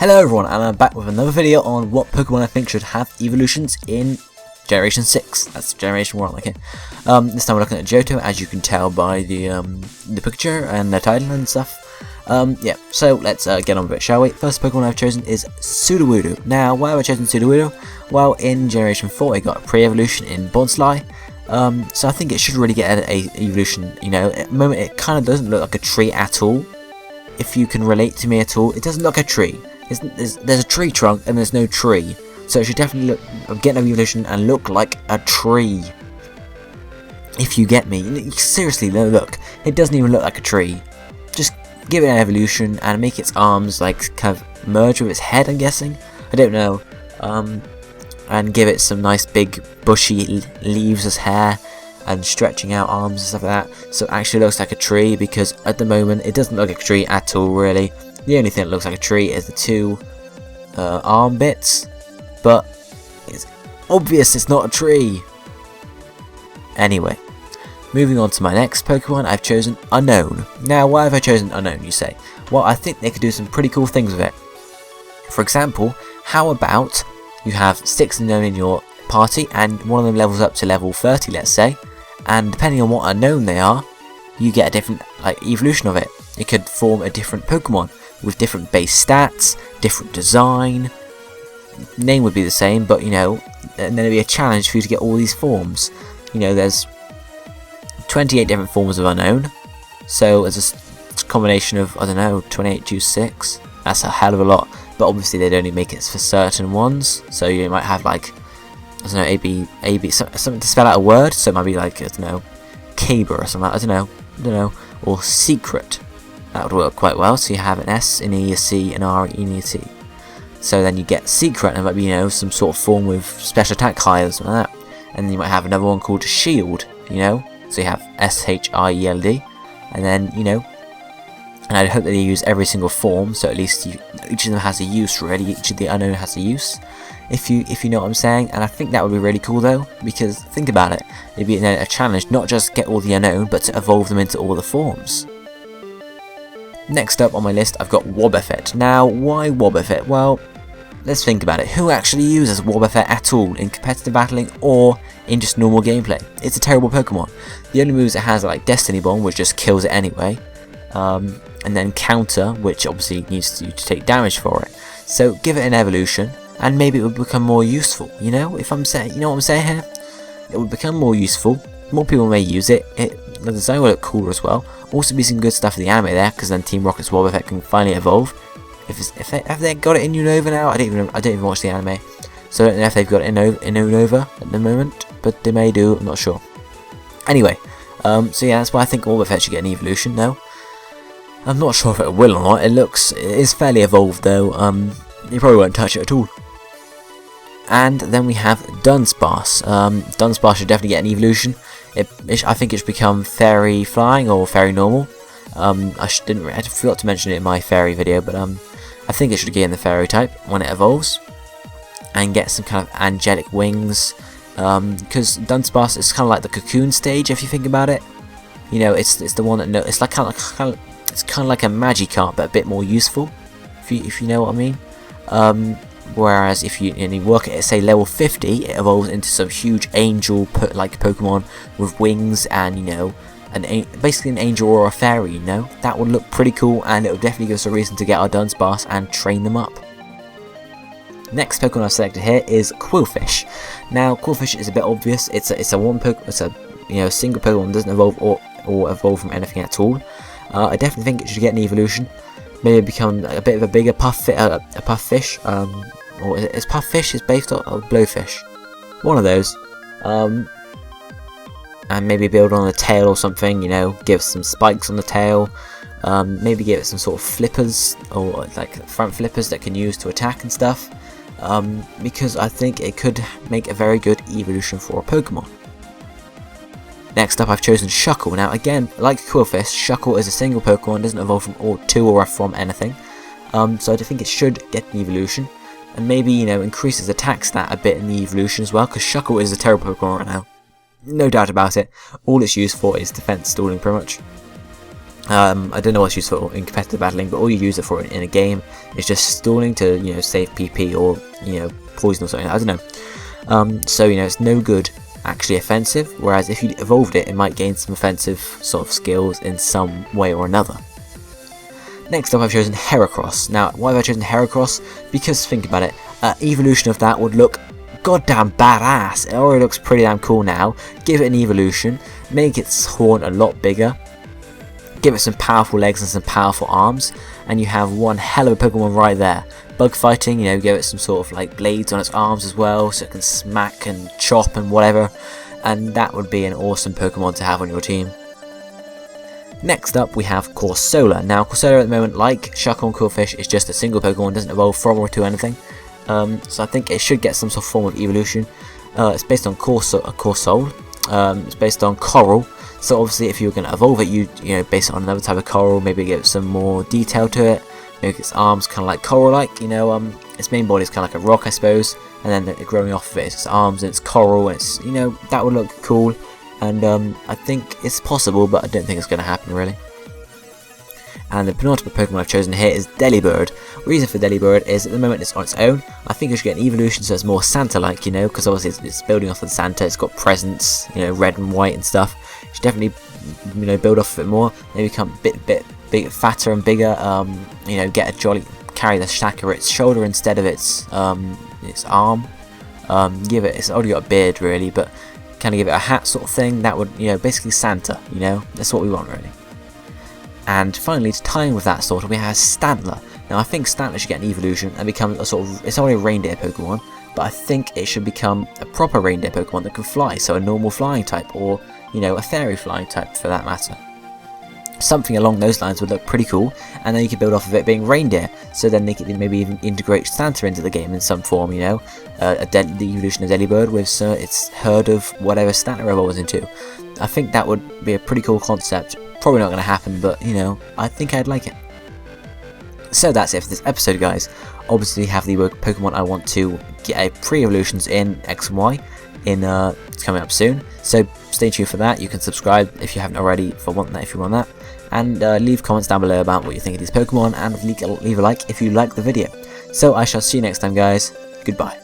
Hello everyone, and I'm back with another video on what Pokemon I think should have evolutions in Generation 6. That's Generation 1, okay. This time we're looking at Johto, as you can tell by the picture and the title and stuff. Yeah, so let's get on with it, shall we? First Pokemon I've chosen is Sudowoodo. Now, why have I chosen Sudowoodo? Well, in Generation 4 it got a pre-evolution in Bonsly. So I think it should really get an evolution, you know. At the moment it kind of doesn't look like a tree at all. If you can relate to me at all, it doesn't look like a tree. There's a tree trunk and there's no tree, so it should definitely get an evolution and look like a tree. If you get me, seriously, no, look, it doesn't even look like a tree. Just give it an evolution and make its arms like kind of merge with its head. I'm guessing, I don't know, and give it some nice big bushy leaves as hair and stretching out arms and stuff like that, so it actually looks like a tree. Because at the moment it doesn't look like a tree at all, really. The only thing that looks like a tree is the two arm bits, but it's obvious it's not a tree. Anyway, moving on to my next Pokemon, I've chosen Unknown. Now, why have I chosen Unknown, you say? Well, I think they could do some pretty cool things with it. For example, how about you have 6 Unknown in your party, and one of them levels up to level 30, let's say, and depending on what Unknown they are, you get a different evolution of it. It could form a different Pokemon with different base stats, different design. Name would be the same, but you know, and then it'd be a challenge for you to get all these forms. You know, there's 28 different forms of Unknown, so as a combination of, I don't know, 28 to 6. That's a hell of a lot. But obviously they'd only make it for certain ones, so you might have like, I don't know, AB, something to spell out a word. So it might be like, I don't know, Caber or something. I don't know, or Secret. That would work quite well. So you have an S in E, a C, an R, E, a T. So then you get Secret, and it might be, you know, some sort of form with special attack high or something like that. And then you might have another one called Shield, you know. So you have SHIELD, and then, you know, and I hope that they use every single form, so at least each of them has a use, really. Each of the Unknown has a use, if you know what I'm saying. And I think that would be really cool though, because think about it, it'd be a challenge, not just get all the Unknown, but to evolve them into all the forms. Next up on my list, I've got Wobbuffet. Now, why Wobbuffet? Well, let's think about it. Who actually uses Wobbuffet at all in competitive battling or in just normal gameplay? It's a terrible Pokemon. The only moves it has are like Destiny Bomb, which just kills it anyway, and then Counter, which obviously needs you to take damage for it. So give it an evolution, and maybe it would become more useful. You know, if I'm saying, you know what I'm saying here? It would become more useful. More people may use it. The design will look cooler as well. Also be some good stuff in the anime there, because then Team Rocket's Wobbuffet can finally evolve. Have they got it in Unova now? I don't even watch the anime, so I don't know if they've got it in Unova at the moment, but they may do. I'm not sure. Anyway, so yeah, that's why I think Wobbuffet should get an evolution now. I'm not sure if it will or not. It is fairly evolved though. You probably won't touch it at all. And then we have Dunsparce. Dunsparce should definitely get an evolution. I think it should become Fairy Flying or Fairy Normal. I forgot to mention it in my Fairy video, but I think it should gain the Fairy type when it evolves and get some kind of angelic wings. Because Dunsparce is kind of like the Cocoon stage, if you think about it. You know, it's the one that it's like kind of like a Magikarp, but a bit more useful, if you know what I mean. Whereas if you work at, say, level 50, it evolves into some huge angel-like Pokemon with wings and, you know, basically an angel or a fairy, you know. That would look pretty cool, and it would definitely give us a reason to get our Dunsparce and train them up. Next Pokemon I've selected here is Qwilfish. Now, Qwilfish is a bit obvious. It's a single Pokemon that doesn't evolve or evolve from anything at all. I definitely think it should get an evolution. Maybe become a bit of a bigger Puffish, or is Puffish based on Blowfish? One of those. And maybe build on the tail or something, you know, give some spikes on the tail. Maybe give it some sort of flippers, or like front flippers that can use to attack and stuff. Because I think it could make a very good evolution for a Pokemon. Next up, I've chosen Shuckle. Now, again, like Qwilfish, Shuckle is a single Pokemon, doesn't evolve from anything. So I think it should get an evolution, and maybe, you know, increase its attack stat a bit in the evolution as well, because Shuckle is a terrible Pokemon right now. No doubt about it. All it's used for is defense stalling, pretty much. I don't know what's useful in competitive battling, but all you use it for in a game is just stalling to, you know, save PP or, you know, poison or something. I don't know. So, you know, it's no good actually offensive, whereas if you evolved it, it might gain some offensive sort of skills in some way or another. Next up, I've chosen Heracross. Now, why have I chosen Heracross? Because think about it, evolution of that would look goddamn badass. It already looks pretty damn cool now. Give it an evolution, make its horn a lot bigger, give it some powerful legs and some powerful arms, and you have one hell of a Pokemon right there. Bug fighting, you know, give it some sort of like blades on its arms as well, so it can smack and chop and whatever, and that would be an awesome Pokemon to have on your team. Next up, we have Corsola. Now, Corsola at the moment, like Shuckle and Qwilfish, is just a single Pokemon, doesn't evolve from or to anything. So I think it should get some sort of form of evolution. It's based on Corsola. It's based on Coral. So obviously, if you were going to evolve it, you know, base it on another type of coral, maybe give it some more detail to it, make its arms kind of like coral-like. You know, its main body is kind of like a rock, I suppose, and then growing off of it is its arms and its coral, and it's, you know, that would look cool. And I think it's possible, but I don't think it's going to happen really. And the penultimate Pokemon I've chosen here is Delibird. Reason for Delibird is at the moment it's on its own. I think it should get an evolution so it's more Santa-like, you know, because obviously it's building off of the Santa. It's got presents, you know, red and white and stuff. It should definitely, you know, build off of it more. Maybe become a bit fatter and bigger. You know, get a jolly, carry the sack over its shoulder instead of its arm. Give it, it's already got a beard really, but kind of give it a hat sort of thing. That would, you know, basically Santa. You know, that's what we want really. And finally, to tie in with that sort of, we have Stampler. Now, I think Stampler should get an evolution and become a sort of, it's already a reindeer Pokemon, but I think it should become a proper reindeer Pokemon that can fly, so a normal flying type, or, you know, a fairy flying type for that matter. Something along those lines would look pretty cool, and then you could build off of it being reindeer, so then they could maybe even integrate Santa into the game in some form, you know, the evolution of Delibird with its herd of whatever Santa evolves into. I think that would be a pretty cool concept. Probably not going to happen, but, you know, I think I'd like it. So that's it for this episode, guys. Obviously, have the Pokemon I want to get a pre-evolutions in X and Y it's coming up soon. So stay tuned for that. You can subscribe if you haven't already if you want that. And leave comments down below about what you think of these Pokemon, and leave a like if you like the video. So I shall see you next time, guys. Goodbye.